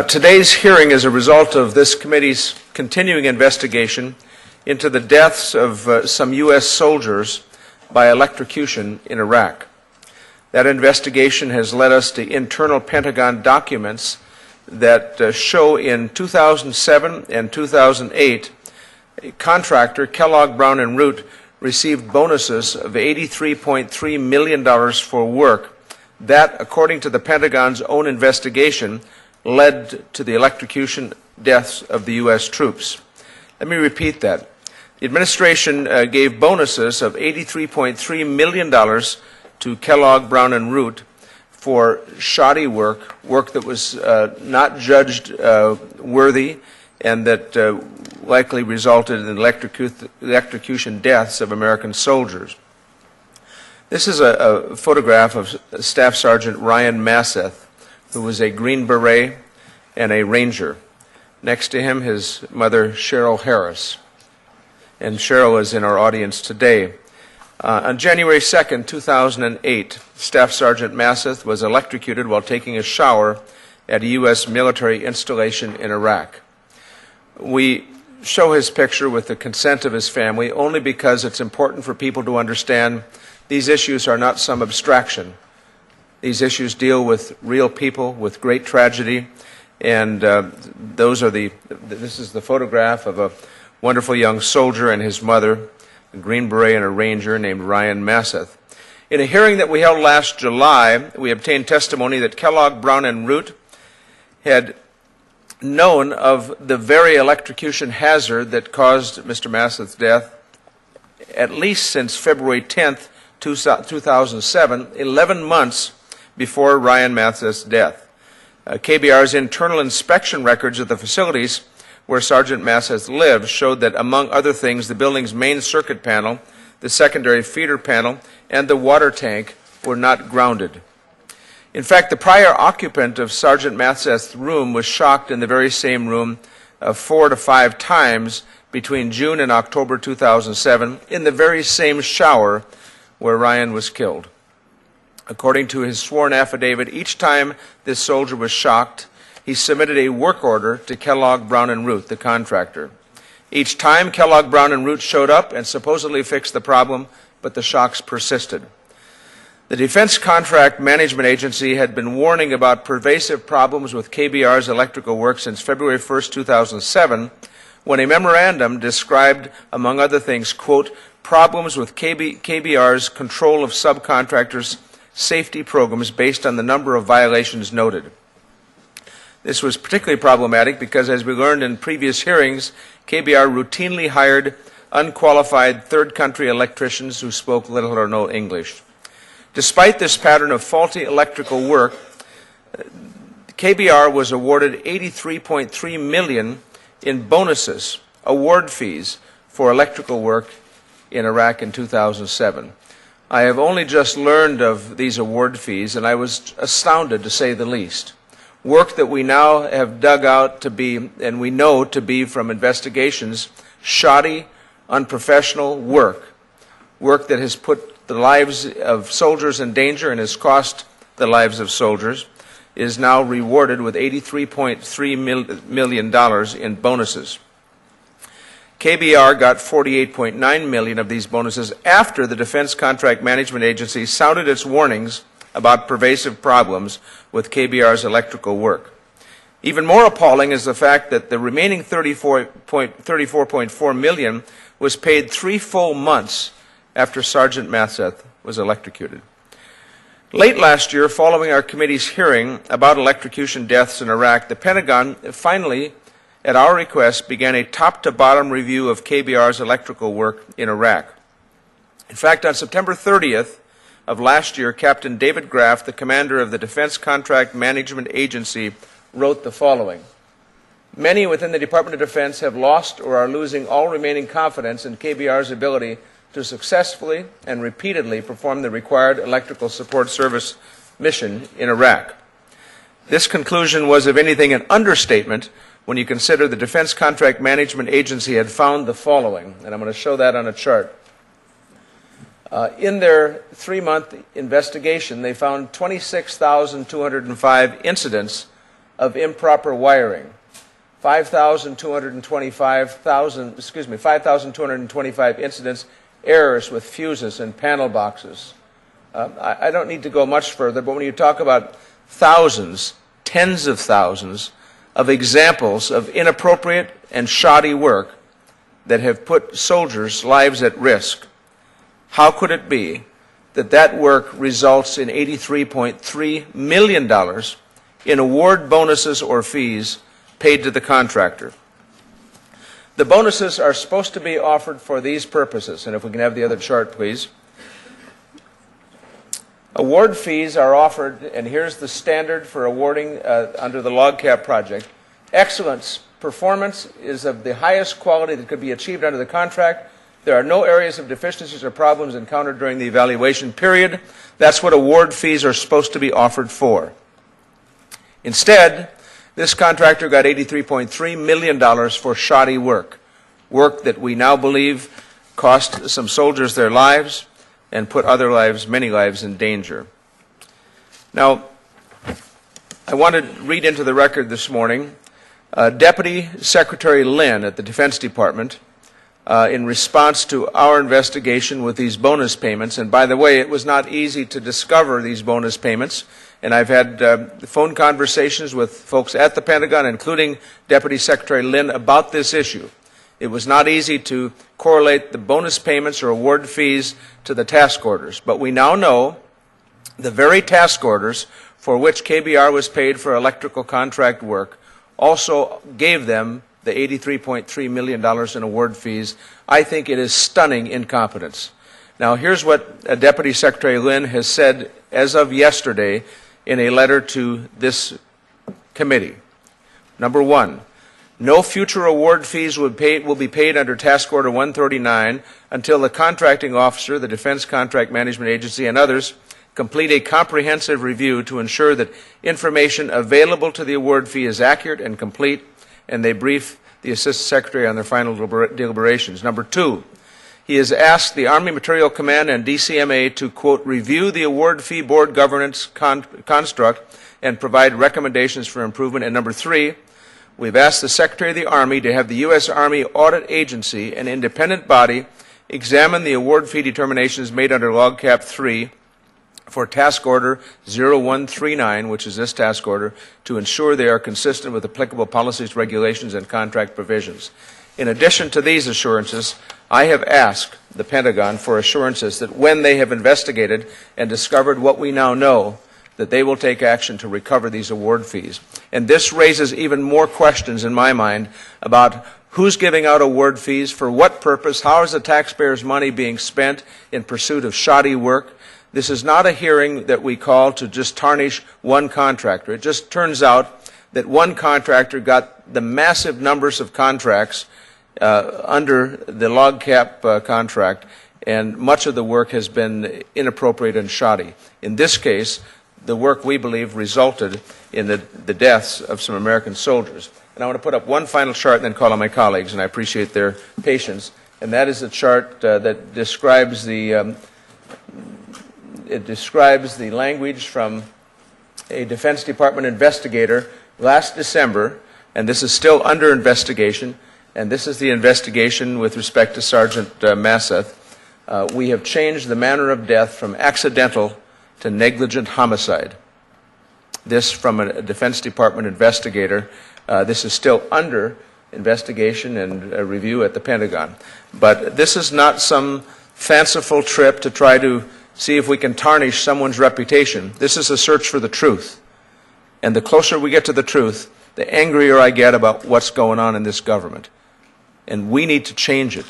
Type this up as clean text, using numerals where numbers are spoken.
Today's hearing is a result of this committee's continuing investigation into the deaths of some U.S. soldiers by electrocution in Iraq. That investigation has led us to internal Pentagon documents that show in 2007 and 2008, Contractor, Kellogg Brown & Root, received bonuses of $83.3 million for work that, according to the Pentagon's own investigation, led to the electrocution deaths of the U.S. troops. Let me repeat that. The administration gave bonuses of $83.3 million to Kellogg Brown & Root for shoddy work that was not judged worthy and that likely resulted in electrocution deaths of American soldiers. This is a photograph of Staff Sergeant Ryan Masseth, who was a Green Beret and a Ranger. Next to him, his mother, Cheryl Harris. And Cheryl is in our audience today. On January 2nd, 2008, Staff Sergeant Masseth was electrocuted while taking a shower at a U.S. military installation in Iraq. We show his picture with the consent of his family only because it's important for people to understand these issues are not some abstraction. These issues deal with real people, with great tragedy, and this is the photograph of a wonderful young soldier and his mother, a Green Beret and a Ranger named Ryan Masseth. In a hearing that we held last July, we obtained testimony that Kellogg Brown & Root had known of the very electrocution hazard that caused Mr. Masseth's death at least since February 10th, 2007, 11 months before Ryan Masseth's death. KBR's internal inspection records of the facilities where Sergeant Masseth lived showed that, among other things, the building's main circuit panel, the secondary feeder panel, and the water tank were not grounded. In fact, the prior occupant of Sergeant Masseth's room was shocked in the very same room 4 to 5 times between June and October 2007 in the very same shower where Ryan was killed. According to his sworn affidavit, each time this soldier was shocked, he submitted a work order to Kellogg Brown & Root, the contractor. Each time, Kellogg Brown & Root showed up and supposedly fixed the problem, but the shocks persisted. The Defense Contract Management Agency had been warning about pervasive problems with KBR's electrical work since February 1st, 2007, when a memorandum described, among other things, quote, problems with KBR's control of subcontractors' safety programs based on the number of violations noted. This was particularly problematic because, as we learned in previous hearings, KBR routinely hired unqualified third-country electricians who spoke little or no English. Despite this pattern of faulty electrical work, KBR was awarded $83.3 million in bonuses, award fees, for electrical work in Iraq in 2007. I have only just learned of these award fees, and I was astounded, to say the least. Work that we now have dug out to be, and we know to be from investigations, shoddy, unprofessional work that has put the lives of soldiers in danger and has cost the lives of soldiers, is now rewarded with $83.3 million in bonuses. KBR got $48.9 million of these bonuses after the Defense Contract Management Agency sounded its warnings about pervasive problems with KBR's electrical work. Even more appalling is the fact that the remaining $34.4 million was paid 3 full months after Sergeant Masseth was electrocuted. Late last year, following our committee's hearing about electrocution deaths in Iraq, the Pentagon finally, at our request, began a top-to-bottom review of KBR's electrical work in Iraq. In fact, on September 30th of last year, Captain David Graff, the commander of the Defense Contract Management Agency, wrote the following: many within the Department of Defense have lost or are losing all remaining confidence in KBR's ability to successfully and repeatedly perform the required electrical support service mission in Iraq. This conclusion was, if anything, an understatement when you consider the Defense Contract Management Agency had found the following, and I'm going to show that on a chart. In their 3-month investigation, they found 26,205 incidents of improper wiring, 5,225 incidents, errors with fuses and panel boxes. I don't need to go much further, but when you talk about thousands, tens of thousands of examples of inappropriate and shoddy work that have put soldiers' lives at risk, how could it be that that work results in $83.3 million in award bonuses or fees paid to the contractor? The bonuses are supposed to be offered for these purposes, and if we can have the other chart, please. Award fees are offered, and here's the standard for awarding under the log cap project. Excellence performance is of the highest quality that could be achieved under the contract. There are no areas of deficiencies or problems encountered during the evaluation period. That's what award fees are supposed to be offered for. Instead, this contractor got $83.3 million for shoddy work, work that we now believe cost some soldiers their lives and put other lives, many lives, in danger. Now, I want to read into the record this morning, Deputy Secretary Lynn at the Defense Department, in response to our investigation with these bonus payments, and by the way, it was not easy to discover these bonus payments, and I've had phone conversations with folks at the Pentagon, including Deputy Secretary Lynn, about this issue. It was not easy to correlate the bonus payments or award fees to the task orders, but we now know the very task orders for which KBR was paid for electrical contract work also gave them the $83.3 million in award fees. I think it is stunning incompetence. Now, here's what Deputy Secretary Lynn has said as of yesterday in a letter to this committee. Number one, no future award fees will be paid under Task Order 139 until the contracting officer, the Defense Contract Management Agency, and others complete a comprehensive review to ensure that information available to the award fee is accurate and complete, and they brief the Assistant Secretary on their final deliberations. Number two, he has asked the Army Material Command and DCMA to, quote, review the award fee board governance construct and provide recommendations for improvement. And number three, we've asked the Secretary of the Army to have the U.S. Army Audit Agency, an independent body, examine the award fee determinations made under Log Cap 3 for Task Order 0139, which is this task order, to ensure they are consistent with applicable policies, regulations, and contract provisions. In addition to these assurances, I have asked the Pentagon for assurances that when they have investigated and discovered what we now know, that they will take action to recover these award fees. And this raises even more questions in my mind about who's giving out award fees, for what purpose, how is the taxpayers' money being spent in pursuit of shoddy work. This is not a hearing that we call to just tarnish one contractor. It just turns out that one contractor got the massive numbers of contracts under the log cap contract, and much of the work has been inappropriate and shoddy. In this case, the work, we believe, resulted in the deaths of some American soldiers. And I want to put up one final chart and then call on my colleagues, and I appreciate their patience. And that is a chart that describes the language from a Defense Department investigator last December, and this is still under investigation, and this is the investigation with respect to Sergeant Masseth. We have changed the manner of death from accidental to negligent homicide. This from a Defense Department investigator. This is still under investigation and review at the Pentagon. But this is not some fanciful trip to try to see if we can tarnish someone's reputation. This is a search for the truth. And the closer we get to the truth, the angrier I get about what's going on in this government. And we need to change it.